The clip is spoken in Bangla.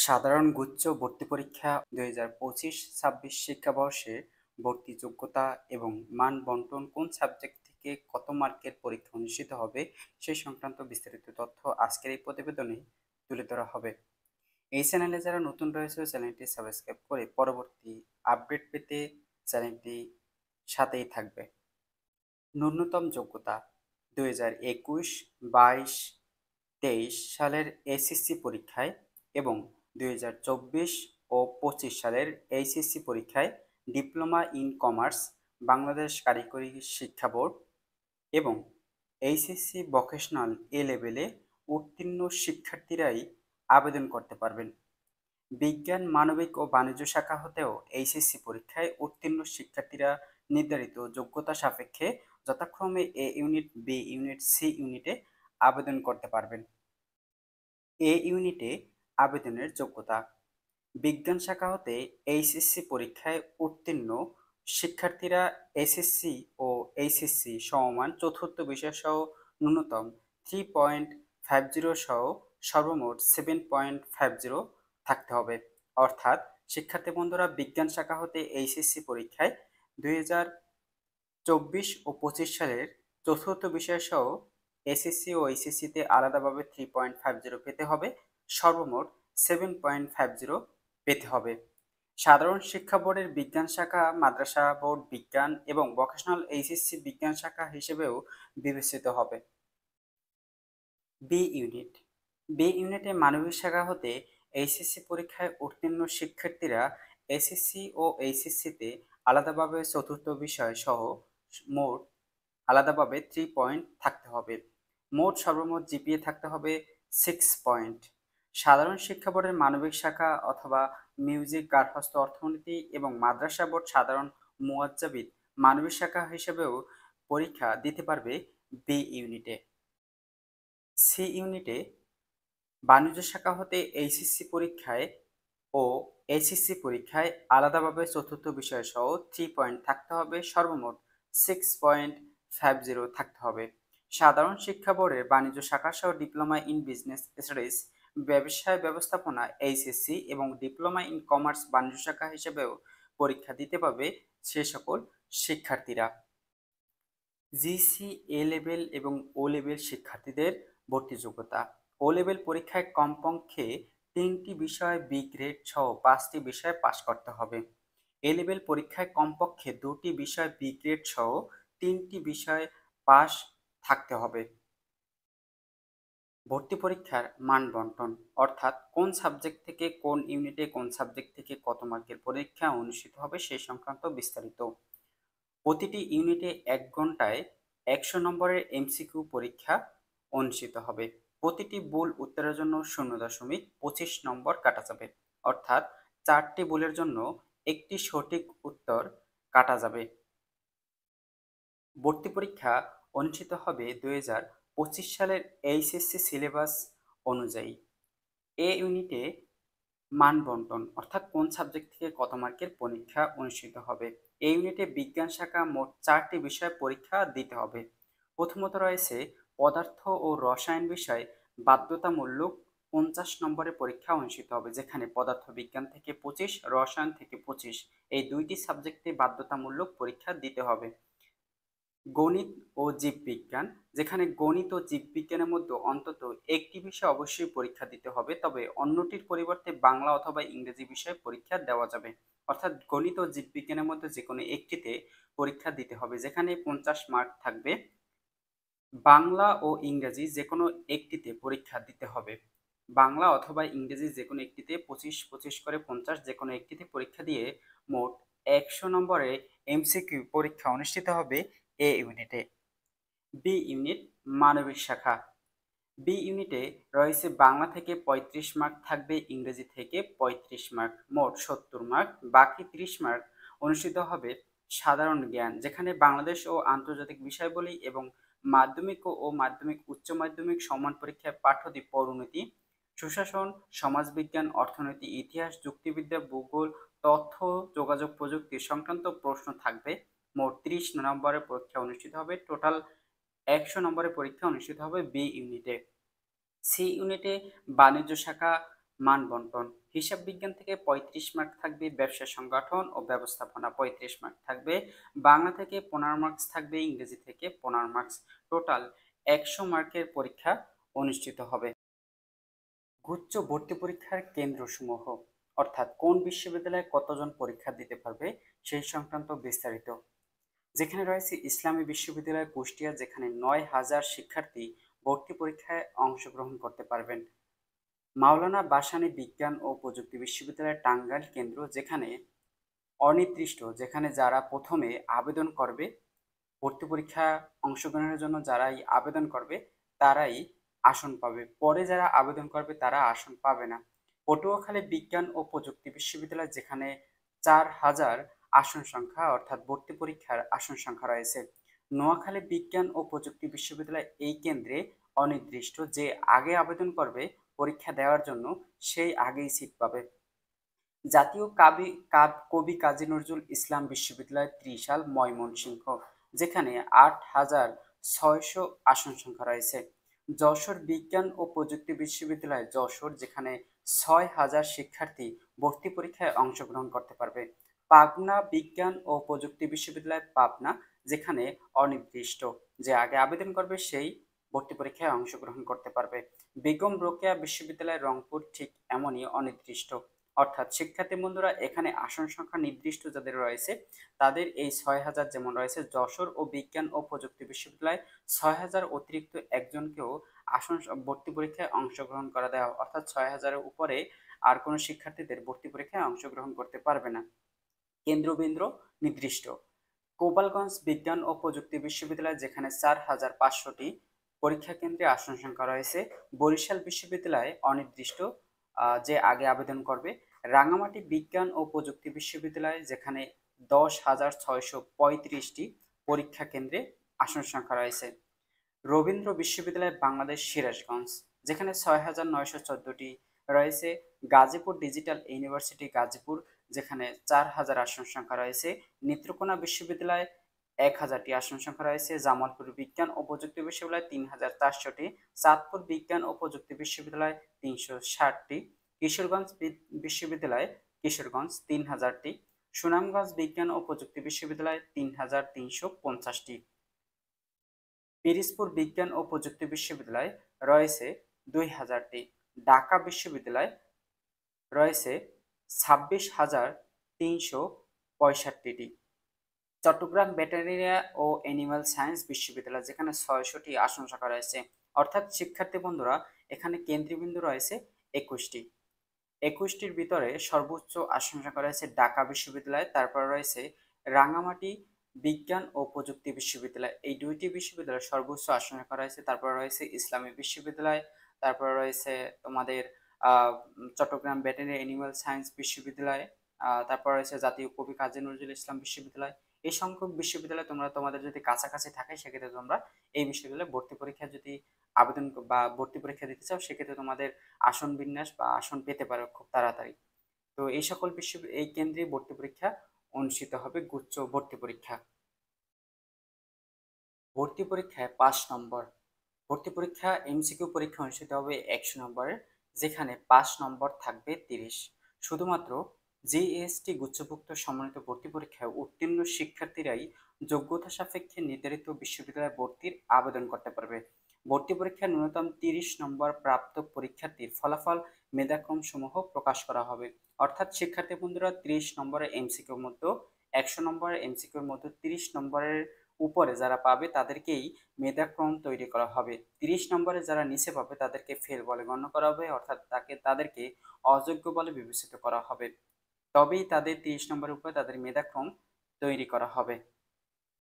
সাধারণ গুচ্ছ ভর্তি পরীক্ষা 2025-26 শিক্ষাবর্ষে ভর্তি যোগ্যতা এবং মান বন্টন কোন সাবজেক্ট থেকে কত মার্কের পরীক্ষা অনুষ্ঠিত হবে সেই সংক্রান্ত বিস্তারিত তথ্য আজকের এই প্রতিবেদনে তুলে ধরা হবে। এই চ্যানেলে যারা নতুন রয়েছে চ্যানেলটি সাবস্ক্রাইব করে পরবর্তী আপডেট পেতে চ্যানেলটি সাথেই থাকবে। ন্যূনতম যোগ্যতা 2021-22-23 সালের এসএসসি পরীক্ষায় এবং 2024 ও 25 সালের এইচএসসি পরীক্ষায় ডিপ্লোমা ইন কমার্স, বাংলাদেশ কারিগরি শিক্ষা বোর্ড এবং এইচএসসি ভোকেশনাল এ লেভেলে উত্তীর্ণ শিক্ষার্থীরাই আবেদন করতে পারবেন। বিজ্ঞান, মানবিক ও বাণিজ্য শাখা হতেও এইচএসসি পরীক্ষায় উত্তীর্ণ শিক্ষার্থীরা নির্ধারিত যোগ্যতা সাপেক্ষে যথাক্রমে এ ইউনিট, বি ইউনিট, সি ইউনিটে আবেদন করতে পারবেন। এ ইউনিটে আবেদনের যোগ্যতা: বিজ্ঞান শাখা হতে এইচএসসি পরীক্ষায় উত্তীর্ণ শিক্ষার্থীরা এসএসসি ও এইচএসসি সমমান চতুর্থ বিষয় সহ ন্যূনতম 3.50 সহ সর্বমোট 7.50 থাকতে হবে। অর্থাৎ শিক্ষার্থী বন্ধুরা বিজ্ঞান শাখা হতে এইচএসসি পরীক্ষায় 2024 ও 25 সালের চতুর্থ বিষয় সহ এসএসসি ও এইচএসসিতে আলাদাভাবে 3.50 পেতে হবে, সর্বমোট 7.50 পেতে হবে। সাধারণ শিক্ষা বোর্ডের বিজ্ঞান শাখা মাদ্রাসা বোর্ড বিজ্ঞান এবং ভোকেশনাল এইচএসসি বিজ্ঞান শাখা হিসেবেও বিবেচিত হবে। বি ইউনিট: বি ইউনিটে মানবিক শাখা হতে এইচএসসি পরীক্ষায় উত্তীর্ণ শিক্ষার্থীরা এসএসসি ও এইচএসসিতে আলাদাভাবে চতুর্থ বিষয় সহ মোট আলাদাভাবে 3 পয়েন্ট থাকতে হবে। মোট সর্বমোট জিপিএ থাকতে হবে 6 পয়েন্ট। সাধারণ শিক্ষা বোর্ডের মানবিক শাখা অথবা মিউজিক, গার্হস্থ্য, অর্থনীতি এবং মাদ্রাসা বোর্ড সাধারণ মুয়াজ্জাবিদ মানবিক শাখা হিসেবেও পরীক্ষা দিতে পারবে বি ইউনিটে। সি ইউনিটে বাণিজ্য শাখা হতে এইচএসসি পরীক্ষায় ও এইচএসসি পরীক্ষায় আলাদাভাবে চতুর্থ বিষয় সহ 3 পয়েন্ট থাকতে হবে, সর্বমোট 6.50 থাকতে হবে। সাধারণ শিক্ষা বোর্ডের বাণিজ্য শাখা সহ ডিপ্লোমা ইন বিজনেস স্টাডিজ ব্যবসায় ব্যবস্থাপনা এইচএসসি এবং ডিপ্লোমা ইন কমার্স বাণিজ্য শাখা হিসেবেও পরীক্ষা দিতে পারবে সে সকল শিক্ষার্থীরা। জিসি এ লেভেল এবং ও লেভেল শিক্ষার্থীদের ভর্তি যোগ্যতা: ও লেভেল পরীক্ষায় কমপক্ষে 3টি বিষয় বি গ্রেড সহ 5টি বিষয়ে পাশ করতে হবে। এ লেভেল পরীক্ষায় কমপক্ষে 2টি বিষয় বি গ্রেড সহ 3টি বিষয়ে পাশ থাকতে হবে। ভর্তি পরীক্ষার মান বন্টন, অর্থাৎ কোন সাবজেক্ট থেকে কোন ইউনিটে কোন সাবজেক্ট থেকে কত মার্কের পরীক্ষা অনুষ্ঠিত হবে সেই সংক্রান্ত বিস্তারিত। প্রতিটি ইউনিটে 1 ঘন্টায় 100 নম্বরের এমসিকিউ পরীক্ষা অনুষ্ঠিত হবে। প্রতিটি ভুল উত্তরের জন্য 0.25 নম্বর কাটা যাবে, অর্থাৎ 4টি ভুলের জন্য একটি সঠিক উত্তর কাটা যাবে। ভর্তি পরীক্ষা অনুষ্ঠিত হবে 2025 সালের এইচএসসি সিলেবাস অনুযায়ী। এ ইউনিটে মান বন্টন, অর্থাৎ কোন সাবজেক্ট থেকে কত মার্কের পরীক্ষা অনুষ্ঠিত হবে। এই ইউনিটে বিজ্ঞান শাখা মোট 4টি বিষয়ে পরীক্ষা দিতে হবে। প্রথমত রয়েছে পদার্থ ও রসায়ন বিষয় বাধ্যতামূলক 50 নম্বরের পরীক্ষা অনুষ্ঠিত হবে, যেখানে পদার্থ বিজ্ঞান থেকে 25, রসায়ন থেকে 25 এই দুইটি সাবজেক্টে বাধ্যতামূলক পরীক্ষা দিতে হবে। গণিত ও জীববিজ্ঞান, যেখানে গণিত ও জীববিজ্ঞানের মধ্যে অন্তত একটি বিষয় অবশ্যই পরীক্ষা দিতে হবে, তবে অন্যটির পরিবর্তে বাংলা অথবা ইংরেজি বিষয়ে পরীক্ষা দেওয়া যাবে। অর্থাৎ গণিত ও জীববিজ্ঞানের মধ্যে যে কোনো একটিতে পরীক্ষা দিতে হবে, যেখানে 50 মার্ক থাকবে। বাংলা ও ইংরেজি যে কোনো একটিতে পরীক্ষা দিতে হবে। বাংলা অথবা ইংরেজি যে কোনো একটিতে 25 করে 50 যে কোনো একটিতে পরীক্ষা দিয়ে মোট 100 নম্বরে এমসিকিউ পরীক্ষা অনুষ্ঠিত হবে এ ইউনিটে। বি ইউনিট মানবিক শাখা: বি ইউনিটে রয়েছে বাংলা থেকে 35 মার্ক থাকবে, ইংরেজি থেকে 35 মার্ক, মোট 70 মার্ক। বাকি 30 মার্ক অনুষ্ঠিত হবে সাধারণ জ্ঞান, যেখানে বাংলাদেশ ও আন্তর্জাতিক বিষয়াবলী এবং মাধ্যমিক ও মাধ্যমিক উচ্চ মাধ্যমিক সমান পরীক্ষায় পাঠ্যটি পরিণতি, সুশাসন, সমাজবিজ্ঞান, অর্থনীতি, ইতিহাস, যুক্তিবিদ্যা, ভূগোল, তথ্য যোগাযোগ প্রযুক্তি সংক্রান্ত প্রশ্ন থাকবে। মোট 30 নম্বরের পরীক্ষা অনুষ্ঠিত হবে। টোটাল 100 নম্বরের পরীক্ষা অনুষ্ঠিত হবে বি ইউনিটে। সি ইউনিটে বাণিজ্য শাখা মান বন্টন। হিসাব বিজ্ঞান থেকে 35 মার্ক থাকবে, ব্যবসা সংগঠন ও ব্যবস্থাপনা 35 মার্ক থাকবে, বাংলা থেকে 15 মার্কস থাকবে, ইংরেজি থেকে 15 মার্কস। টোটাল 100 মার্কের পরীক্ষা অনুষ্ঠিত হবে। গুচ্ছ ভর্তি পরীক্ষার কেন্দ্রসমূহ অর্থাৎ কোন বিশ্ববিদ্যালয়ে কতজন পরীক্ষা দিতে পারবে সেই সংক্রান্ত বিস্তারিত। যেখানে রয়েছে ইসলামী বিশ্ববিদ্যালয় কুষ্টিয়া, যেখানে 9,000 শিক্ষার্থী ভর্তি পরীক্ষায় অংশগ্রহণ করতে পারবেন। মাওলানা ভাসানী বিজ্ঞান ও প্রযুক্তি বিশ্ববিদ্যালয় টাঙ্গাইল কেন্দ্র, যেখানে অনির্দিষ্ট, যেখানে যারা প্রথমে আবেদন করবে ভর্তি পরীক্ষা অংশগ্রহণের জন্য, যারাই আবেদন করবে তারাই আসন পাবে, পরে যারা আবেদন করবে তারা আসন পাবে না। পটুয়াখালী বিজ্ঞান ও প্রযুক্তি বিশ্ববিদ্যালয়, যেখানে 4,000 আসন সংখ্যা অর্থাৎ ভর্তি পরীক্ষার আসন সংখ্যা রয়েছে। নোয়াখালী বিজ্ঞান ও প্রযুক্তি বিশ্ববিদ্যালয়, এই কেন্দ্রে অনির্দিষ্ট, যে আগে আবেদন করবে পরীক্ষা দেওয়ার জন্য সেই আগেই সিট পাবে। জাতীয় কবি কাজী নজরুল ইসলাম বিশ্ববিদ্যালয় ত্রিশাল ময়মনসিংহ, যেখানে 8,600 আসন সংখ্যা রয়েছে। যশোর বিজ্ঞান ও প্রযুক্তি বিশ্ববিদ্যালয় যশোর, যেখানে 6,000 শিক্ষার্থী ভর্তি পরীক্ষায় অংশগ্রহণ করতে পারবে। পাবনা বিজ্ঞান ও প্রযুক্তি বিশ্ববিদ্যালয় পাবনা, যেখানে অনির্দিষ্ট, যে আগে আবেদন করবে সেই ভর্তি পরীক্ষায় অংশগ্রহণ করতে পারবে। বেগম রোকেয়া বিশ্ববিদ্যালয় রংপুর, ঠিক এমনই অনির্দিষ্ট, অর্থাৎ শিক্ষার্থী বন্ধুরা এখানে আসন সংখ্যা নির্দিষ্ট যাদের রয়েছে তাদের এই 6,000 যেমন রয়েছে, যশোর ও বিজ্ঞান ও প্রযুক্তি বিশ্ববিদ্যালয় 6,000 অতিরিক্ত একজনকেও ভর্তি পরীক্ষায় অংশগ্রহণ করা দেওয়া, অর্থাৎ 6,000-এর উপরে আর কোনো শিক্ষার্থীদের ভর্তি পরীক্ষায় অংশগ্রহণ করতে পারবে না। কেন্দ্রবিন্দু নির্দিষ্ট। গোপালগঞ্জ বিজ্ঞান ও প্রযুক্তি বিশ্ববিদ্যালয়, যেখানে 4,500টি পরীক্ষা কেন্দ্রে আসন সংখ্যা রয়েছে। বরিশাল বিশ্ববিদ্যালয় অনির্দিষ্ট, যে আগে আবেদন করবে। রাঙামাটি বিজ্ঞান ও প্রযুক্তি বিশ্ববিদ্যালয়, যেখানে 10,635টি পরীক্ষা কেন্দ্রে আসন সংখ্যা রয়েছে। রবীন্দ্র বিশ্ববিদ্যালয় বাংলাদেশ সিরাজগঞ্জ, যেখানে 6,914টি রয়েছে। গাজীপুর ডিজিটাল ইউনিভার্সিটি গাজীপুর, যেখানে 4,000 আসন সংখ্যা রয়েছে। নেত্রকোনা বিশ্ববিদ্যালয় 1,000টি আসন সংখ্যা রয়েছে। জামালপুর বিজ্ঞান ও প্রযুক্তি বিশ্ববিদ্যালয় 3,400টি। চাঁদপুর বিজ্ঞান ও প্রযুক্তি বিশ্ববিদ্যালয় 360টি। কিশোরগঞ্জ বিশ্ববিদ্যালয় কিশোরগঞ্জ 3,000টি। সুনামগঞ্জ বিজ্ঞান ও প্রযুক্তি বিশ্ববিদ্যালয় 3,350টি। পিরিজপুর বিজ্ঞান ও প্রযুক্তি বিশ্ববিদ্যালয় রয়েছে 2,000টি। ঢাকা বিশ্ববিদ্যালয় রয়েছে 26,365টি। চট্টগ্রাম ভেটেরিনারি ও অ্যানিমাল সায়েন্স বিশ্ববিদ্যালয়, যেখানে 600টি আসন সংখ্যা রয়েছে, অর্থাৎ শিক্ষার্থী বন্ধুরা এখানে কেন্দ্রবিন্দু রয়েছে 21টি। 21টির ভিতরে সর্বোচ্চ আসন সংখ্যা রয়েছে ঢাকা বিশ্ববিদ্যালয়, তারপর রয়েছে রাঙামাটি বিজ্ঞান ও প্রযুক্তি বিশ্ববিদ্যালয়, এই দুইটি বিশ্ববিদ্যালয়ের সর্বোচ্চ আসন সংখ্যা রয়েছে। তারপর রয়েছে ইসলামী বিশ্ববিদ্যালয়, তারপর রয়েছে তোমাদের চট্টগ্রাম ভেটেরিনারি অ্যানিমাল সায়েন্স বিশ্ববিদ্যালয়, তারপর রয়েছে জাতীয় কবি কাজী নজরুল ইসলাম বিশ্ববিদ্যালয়। এই সংখ্যক বিশ্ববিদ্যালয় তোমরা তোমাদের যদি কাছাকাছি থাকে সেক্ষেত্রে তোমরা এই বিশ্ববিদ্যালয়ে ভর্তি পরীক্ষা যদি আবেদন বা ভর্তি পরীক্ষা দিতে চাও সেক্ষেত্রে তোমাদের আসন বিন্যাস বা আসন পেতে পারো খুব তাড়াতাড়ি। তো এই সকল এই কেন্দ্রে ভর্তি পরীক্ষা অনুষ্ঠিত হবে, গুচ্ছ ভর্তি পরীক্ষা। ভর্তি পরীক্ষায় 5 নম্বর। ভর্তি পরীক্ষা এমসিকিউ পরীক্ষা অনুষ্ঠিত হবে 100 নম্বরের, যেখানে 5 নম্বর থাকবে 30। শুধুমাত্র জিএসটি গুচ্ছভুক্ত সমন্বিত ভর্তি পরীক্ষায় উত্তীর্ণ শিক্ষার্থীরাই যোগ্যতা সাপেক্ষে নির্ধারিত বিশ্ববিদ্যালয়ে ভর্তির আবেদন করতে পারবে। ভর্তি পরীক্ষায় ন্যূনতম 30 নম্বর প্রাপ্ত পরীক্ষার্থীর ফলাফল মেধাক্রম সমূহ প্রকাশ করা হবে, অর্থাৎ শিক্ষার্থী বন্ধুরা 30 নম্বরের এমসিকিউর মধ্যে 100 নম্বরের এমসিকিউর মধ্যে 30 নম্বরের উপরে যারা পাবে তাদেরকেই মেধাক্রম তৈরি করা হবে। 30 নম্বরে যারা নিচে পাবে তাদেরকে ফেল বলে গণ্য করা হবে, অর্থাৎ তাদেরকে অযোগ্য বলে বিবেচিত করা হবে। তবেই তাদের 30 নম্বরের উপরে তাদের মেধাক্রম তৈরি করা হবে।